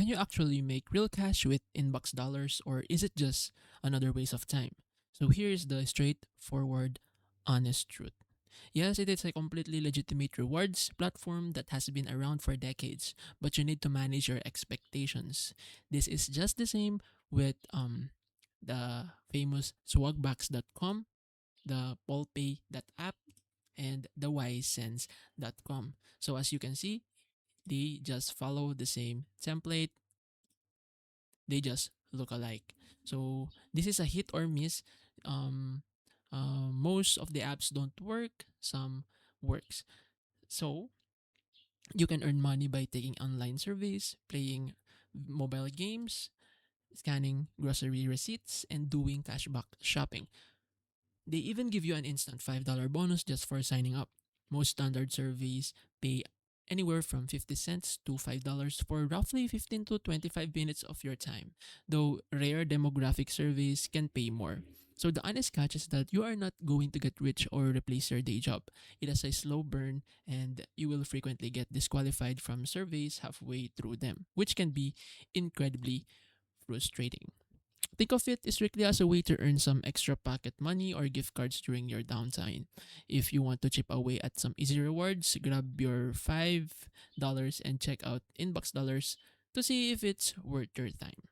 can you actually make real cash with Inboxdollars, or is it just another waste of time? So here's the straightforward, honest truth. Yes, it is a completely legitimate rewards platform that has been around for decades, but you need to manage your expectations. This is just the same with the famous swagbucks.com, the polpay.app, and the wisesense.com. So as you can see, they just follow the same template, they just look alike. So this is a hit or miss. Um, Most of the apps don't work, some works. So you can earn money by taking online surveys, playing mobile games, scanning grocery receipts, and doing cashback shopping. They even give you an instant $5 bonus just for signing up. Most standard surveys pay anywhere from 50 cents to $5 for roughly 15 to 25 minutes of your time, though rare demographic surveys can pay more. So the honest catch is that you are not going to get rich or replace your day job. It is a slow burn, and you will frequently get disqualified from surveys halfway through them, which can be incredibly frustrating. Think of it strictly as a way to earn some extra pocket money or gift cards during your downtime. If you want to chip away at some easy rewards, grab your $5 and check out Inbox Dollars to see if it's worth your time.